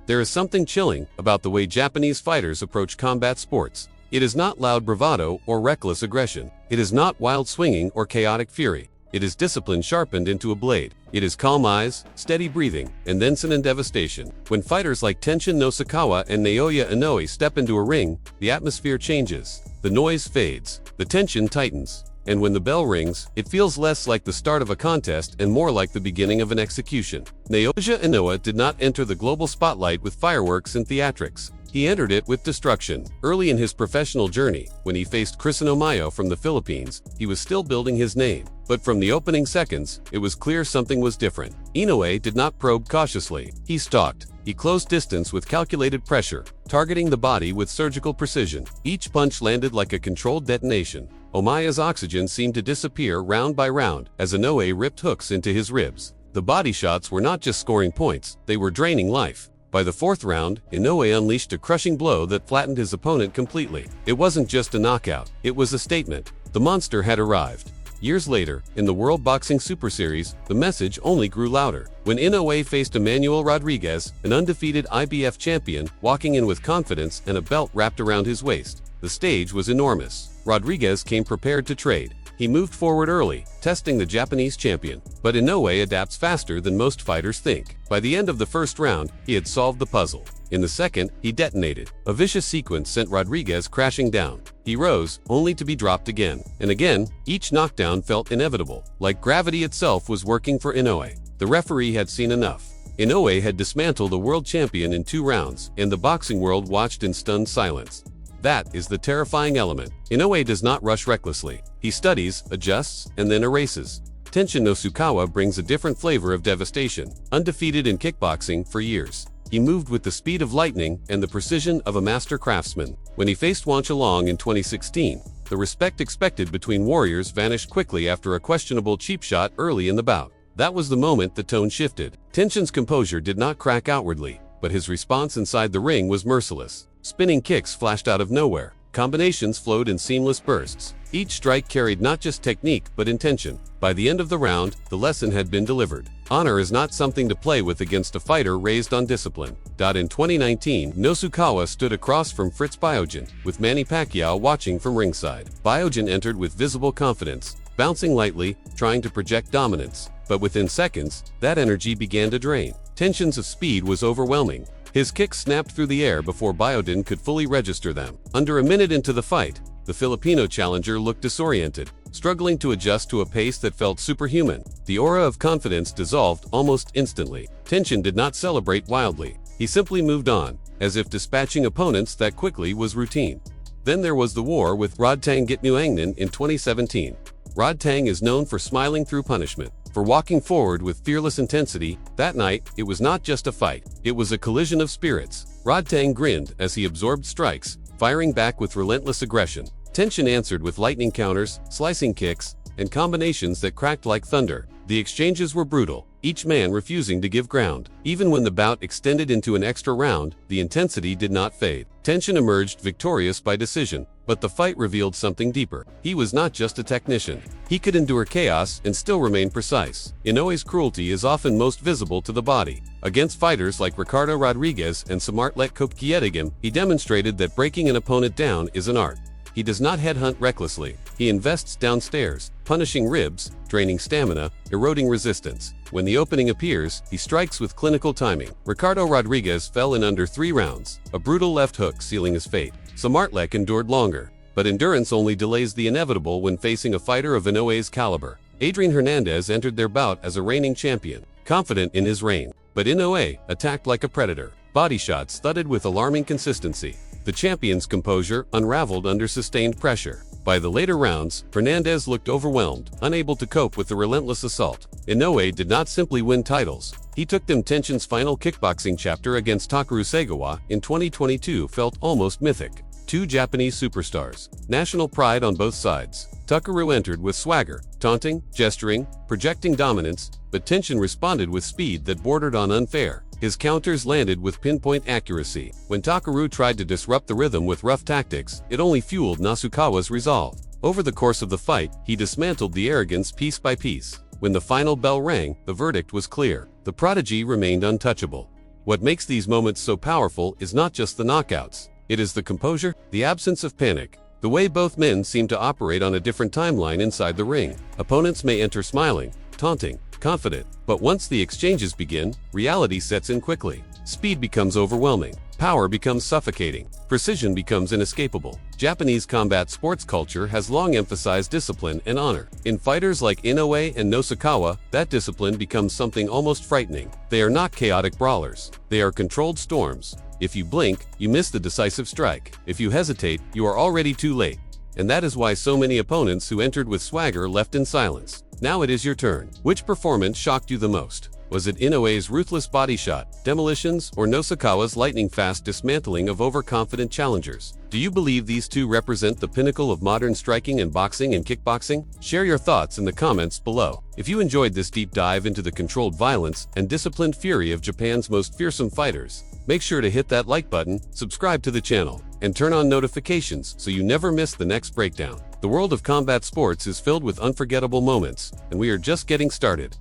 There is something chilling about the way Japanese fighters approach combat sports. It is not loud bravado or reckless aggression. It is not wild swinging or chaotic fury. It is discipline sharpened into a blade. It is calm eyes, steady breathing, and then sudden devastation. When fighters like Tenshin Nasukawa and Naoya Inoue step into a ring, the atmosphere changes. The noise fades. The tension tightens. And when the bell rings, it feels less like the start of a contest and more like the beginning of an execution. Naoya Inoue did not enter the global spotlight with fireworks and theatrics. He entered it with destruction. Early in his professional journey, when he faced Crison Omayao from the Philippines, he was still building his name. But from the opening seconds, it was clear something was different. Inoue did not probe cautiously. He stalked. He closed distance with calculated pressure, targeting the body with surgical precision. Each punch landed like a controlled detonation. Omaya's oxygen seemed to disappear round by round as Inoue ripped hooks into his ribs. The body shots were not just scoring points, they were draining life. By the fourth round, Inoue unleashed a crushing blow that flattened his opponent completely. It wasn't just a knockout, it was a statement. The monster had arrived. Years later, in the World Boxing Super Series, the message only grew louder. When Inoue faced Emmanuel Rodriguez, an undefeated IBF champion, walking in with confidence and a belt wrapped around his waist, the stage was enormous. Rodriguez came prepared to trade. He moved forward early, testing the Japanese champion. But Inoue adapts faster than most fighters think. By the end of the first round, he had solved the puzzle. In the second, he detonated. A vicious sequence sent Rodriguez crashing down. He rose, only to be dropped again. And again, each knockdown felt inevitable, like gravity itself was working for Inoue. The referee had seen enough. Inoue had dismantled a world champion in 2 rounds, and the boxing world watched in stunned silence. That is the terrifying element. Inoue does not rush recklessly. He studies, adjusts, and then erases. Tenshin Nasukawa brings a different flavor of devastation. Undefeated in kickboxing for years, he moved with the speed of lightning and the precision of a master craftsman. When he faced Wanchalong in 2016, the respect expected between warriors vanished quickly after a questionable cheap shot early in the bout. That was the moment the tone shifted. Tenshin's composure did not crack outwardly, but his response inside the ring was merciless. Spinning kicks flashed out of nowhere. Combinations flowed in seamless bursts. Each strike carried not just technique but intention. By the end of the round, the lesson had been delivered. Honor is not something to play with against a fighter raised on discipline. In 2019, Nasukawa stood across from Fritz Biogen, with Manny Pacquiao watching from ringside. Biogen entered with visible confidence, bouncing lightly, trying to project dominance. But within seconds, that energy began to drain. Tensions of speed was overwhelming. His kicks snapped through the air before Biogen could fully register them. Under a minute into the fight, the Filipino challenger looked disoriented, struggling to adjust to a pace that felt superhuman. The aura of confidence dissolved almost instantly. Tenshin did not celebrate wildly. He simply moved on, as if dispatching opponents that quickly was routine. Then there was the war with Rodtang Gitmuangnan in 2017. Rodtang is known for smiling through punishment, for walking forward with fearless intensity. That night, it was not just a fight, it was a collision of spirits. Rodtang grinned as he absorbed strikes, firing back with relentless aggression. Tenshin answered with lightning counters, slicing kicks, and combinations that cracked like thunder. The exchanges were brutal, each man refusing to give ground. Even when the bout extended into an extra round, the intensity did not fade. Tenshin emerged victorious by decision, but the fight revealed something deeper. He was not just a technician. He could endure chaos and still remain precise. Inoue's cruelty is often most visible to the body. Against fighters like Ricardo Rodriguez and Samartlet Kopkietigim, he demonstrated that breaking an opponent down is an art. He does not headhunt recklessly. He invests downstairs, punishing ribs, draining stamina, eroding resistance. When the opening appears, he strikes with clinical timing. Ricardo Rodriguez fell in under 3 rounds, a brutal left hook sealing his fate. Samartlek endured longer, but endurance only delays the inevitable when facing a fighter of Inoue's caliber. Adrian Hernandez entered their bout as a reigning champion, confident in his reign. But Inoue attacked like a predator. Body shots thudded with alarming consistency. The champion's composure unraveled under sustained pressure. By the later rounds, Hernandez looked overwhelmed, unable to cope with the relentless assault. Inoue did not simply win titles. He took them. Tenshin's final kickboxing chapter against Takeru Sagawa in 2022 felt almost mythic. 2 Japanese superstars, national pride on both sides. Takeru entered with swagger, taunting, gesturing, projecting dominance, but Tenshin responded with speed that bordered on unfair. His counters landed with pinpoint accuracy. When Takeru tried to disrupt the rhythm with rough tactics, it only fueled Nasukawa's resolve. Over the course of the fight, he dismantled the arrogance piece by piece. When the final bell rang, the verdict was clear. The prodigy remained untouchable. What makes these moments so powerful is not just the knockouts. It is the composure, the absence of panic, the way both men seem to operate on a different timeline inside the ring. Opponents may enter smiling, taunting, confident, but once the exchanges begin, reality sets in quickly. Speed becomes overwhelming. Power becomes suffocating. Precision becomes inescapable. Japanese combat sports culture has long emphasized discipline and honor. In fighters like Inoue and Nasukawa, that discipline becomes something almost frightening. They are not chaotic brawlers. They are controlled storms. If you blink, you miss the decisive strike. If you hesitate, you are already too late. And that is why so many opponents who entered with swagger left in silence. Now it is your turn. Which performance shocked you the most? Was it Inoue's ruthless body shot, demolitions, or Nasukawa's lightning-fast dismantling of overconfident challengers? Do you believe these two represent the pinnacle of modern striking in boxing and kickboxing? Share your thoughts in the comments below. If you enjoyed this deep dive into the controlled violence and disciplined fury of Japan's most fearsome fighters, make sure to hit that like button, subscribe to the channel, and turn on notifications so you never miss the next breakdown. The world of combat sports is filled with unforgettable moments, and we are just getting started.